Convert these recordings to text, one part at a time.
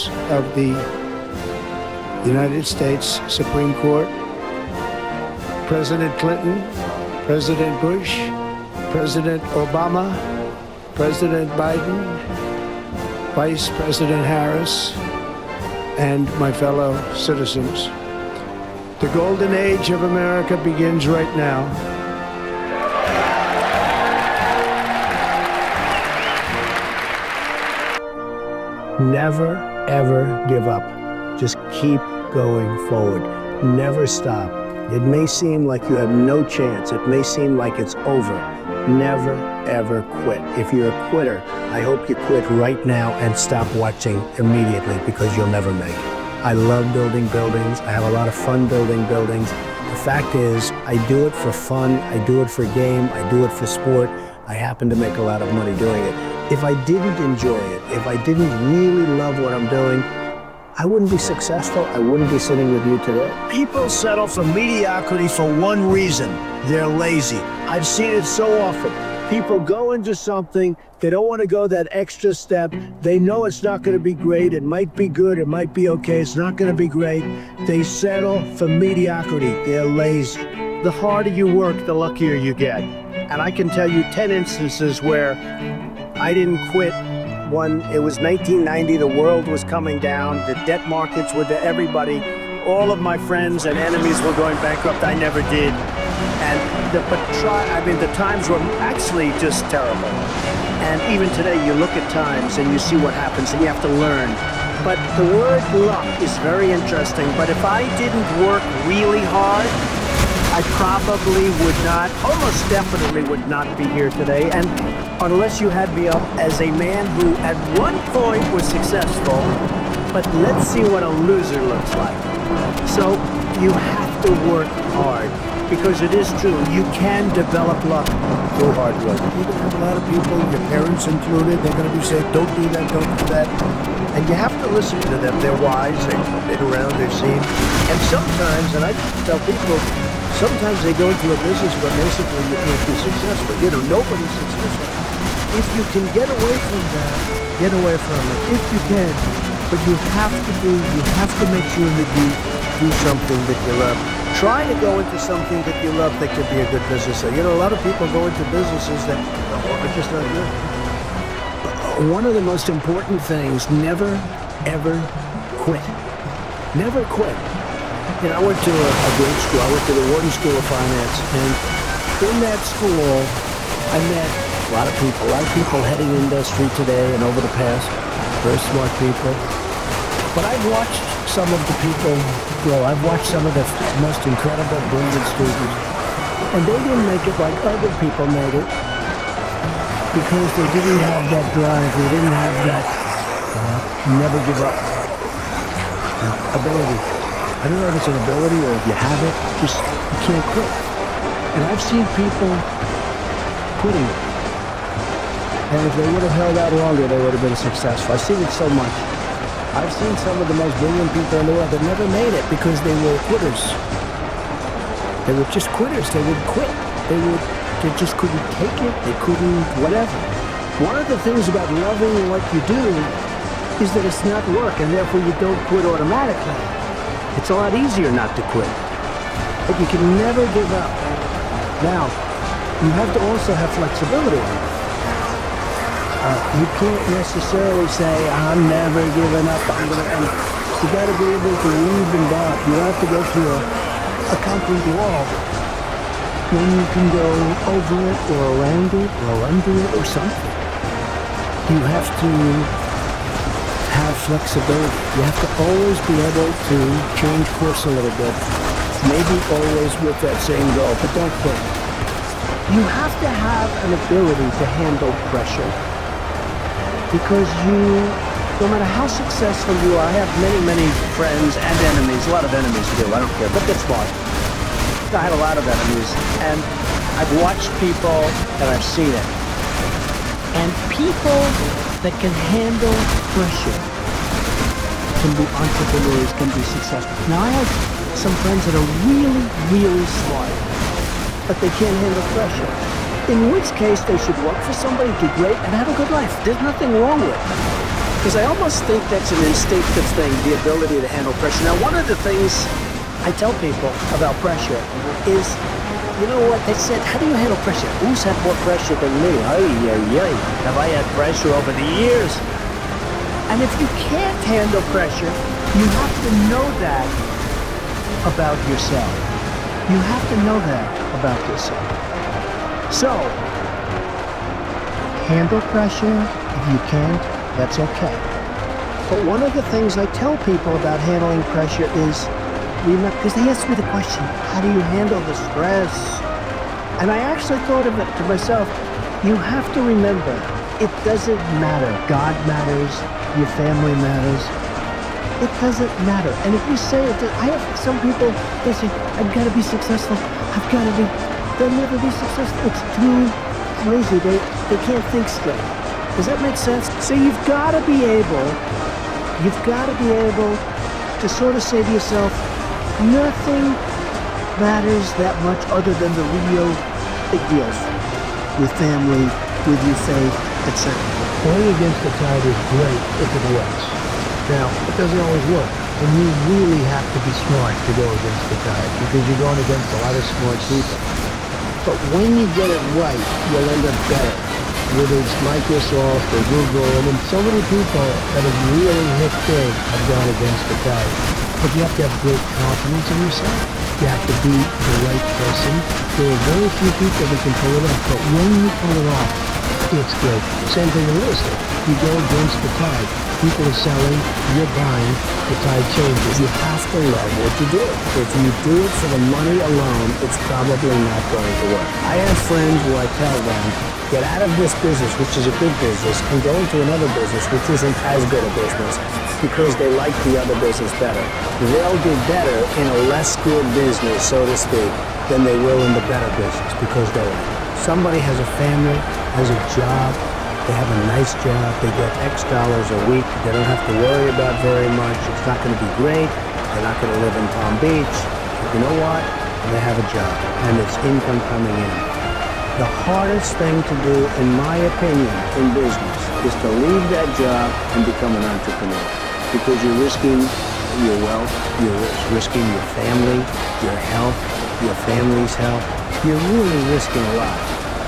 members of the United States Supreme Court, President Clinton, President Bush, President Obama, President Biden, Vice President Harris, and my fellow citizens. The golden age of America begins right now. Never, ever give up. Just keep going forward. Never stop. It may seem like you have no chance. It may seem like it's over. Never, ever quit. If you're a quitter, I hope you quit right now and stop watching immediately, because you'll never make it. I love building buildings. I have a lot of fun building buildings. The fact is, I do it for fun. I do it for game. I do it for sport. I happen to make a lot of money doing it. If I didn't enjoy it, if I didn't really love what I'm doing, I wouldn't be successful. I wouldn't be sitting with you today. People settle for mediocrity for one reason. They're lazy. I've seen it so often. People go into something, they don't want to go that extra step. They know it's not going to be great. It might be good. It might be okay. It's not going to be great. They settle for mediocrity. They're lazy. The harder you work, the luckier you get. And I can tell you 10 instances where I didn't quit. One, it was 1990, the world was coming down, the debt markets were to everybody, all of my friends and enemies were going bankrupt. I never did. And the times were actually just terrible. And even today, you look at times and you see what happens and you have to learn. But the word luck is very interesting. But if I didn't work really hard, I probably would not, almost definitely would not be here today. And unless you had me up as a man who at one point was successful, but let's see what a loser looks like. So you have to work hard, because it is true, you can develop luck through hard work. You're going to have a lot of people, your parents included, they're going to be saying, don't do that, don't do that. And you have to listen to them. They're wise, they've been around, they've seen. And sometimes, and I tell people, sometimes they go into a business where basically you can't be successful. You know, nobody's successful. If you can get away from that, get away from it, if you can. But you have to make sure that you do something that you love. Try to go into something that you love that could be a good business. So, you know, a lot of people go into businesses that are just not good. One of the most important things, never, ever quit. Never quit. You know, I went to a great school. I went to the Wharton School of Finance, and in that school, I met a lot of people heading industry today and over the past, very smart people. But I've watched some of the people grow. I've watched some of the most incredible, brilliant students, and they didn't make it like other people made it because they didn't have that drive. They didn't have that never give up ability. I don't know if it's an ability or if you have it, just you can't quit. And I've seen people quitting it. And if they would have held out longer, they would have been successful. I've seen it so much. I've seen some of the most brilliant people in the world that never made it because they were quitters. They were just quitters. They would quit. They just couldn't take it. They couldn't whatever. One of the things about loving what you do is that it's not work, and therefore you don't quit automatically. It's a lot easier not to quit. But you can never give up. Now, you have to also have flexibility. You can't necessarily say, I'm never giving up. And you got to be able to weave and bob. You don't have to go through a concrete wall. When you can go over it or around it or under it or something. You have to have flexibility. You have to always be able to change course a little bit. Maybe always with that same goal, but don't quit. You have to have an ability to handle pressure. Because no matter how successful you are, I have many friends and enemies, a lot of enemies too, I don't care, but that's fine. I have a lot of enemies, and I've watched people and I've seen it. And people that can handle pressure can be entrepreneurs, can be successful. Now I have some friends that are really smart, but they can't handle pressure. In which case, they should work for somebody, do great, and have a good life. There's nothing wrong with it. Because I almost think that's an instinctive thing, the ability to handle pressure. Now, one of the things I tell people about pressure is, you know what, they said, how do you handle pressure? Who's had more pressure than me? Have I had pressure over the years? And if you can't handle pressure, you have to know that about yourself. You have to know that about yourself. So, handle pressure. If you can't, that's okay. But one of the things I tell people about handling pressure is, because they ask me the question, how do you handle the stress? And I actually thought of it to myself, you have to remember, it doesn't matter. God matters, your family matters. It doesn't matter. And if you say it, I have some people, they say, I've got to be successful. They'll never be successful. It's too crazy. They can't think straight. Does that make sense? So you've got to be able to sort of say to yourself, nothing matters that much other than the real big deals. With family, with your faith, etc. Going against the tide is great if it works. Now, it doesn't always work, and you really have to be smart to go against the tide because you're going against a lot of smart people. But when you get it right, you'll end up better. Whether it's Microsoft or Google, I mean, so many people that have really hit big have gone against the tide. But you have to have great confidence in yourself. You have to be the right person. There are very few people that can pull it off, but when you pull it off, it's good. Same thing in real estate. You go against the tide. People are selling, you're buying, the tide changes. You have to love what you do. If you do it for the money alone, it's probably not going to work. I have friends who I tell them, get out of this business, which is a good business, and go into another business, which isn't as good a business, because they like the other business better. They'll do better in a less good business, so to speak, than they will in the better business, because they like it. Somebody has a family, has a job, they have a nice job, they get X dollars a week, they don't have to worry about very much, it's not going to be great, they're not going to live in Palm Beach, but you know what? They have a job, and it's income coming in. The hardest thing to do, in my opinion, in business, is to leave that job and become an entrepreneur, because you're risking your wealth, you're risking your family, your health, your family's health, you're really risking a lot.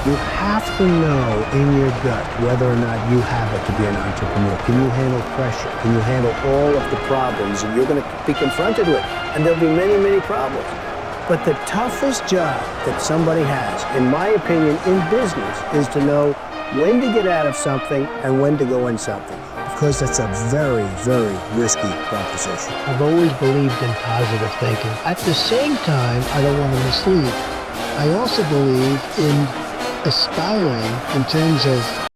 You have to know in your gut whether or not you have it to be an entrepreneur. Can you handle pressure? Can you handle all of the problems that you're going to be confronted with? And there'll be many, many problems. But the toughest job that somebody has, in my opinion, in business, is to know when to get out of something and when to go in something. Because that's a very, very risky proposition. I've always believed in positive thinking. At the same time, I don't want to mislead. I also believe in aspiring in terms of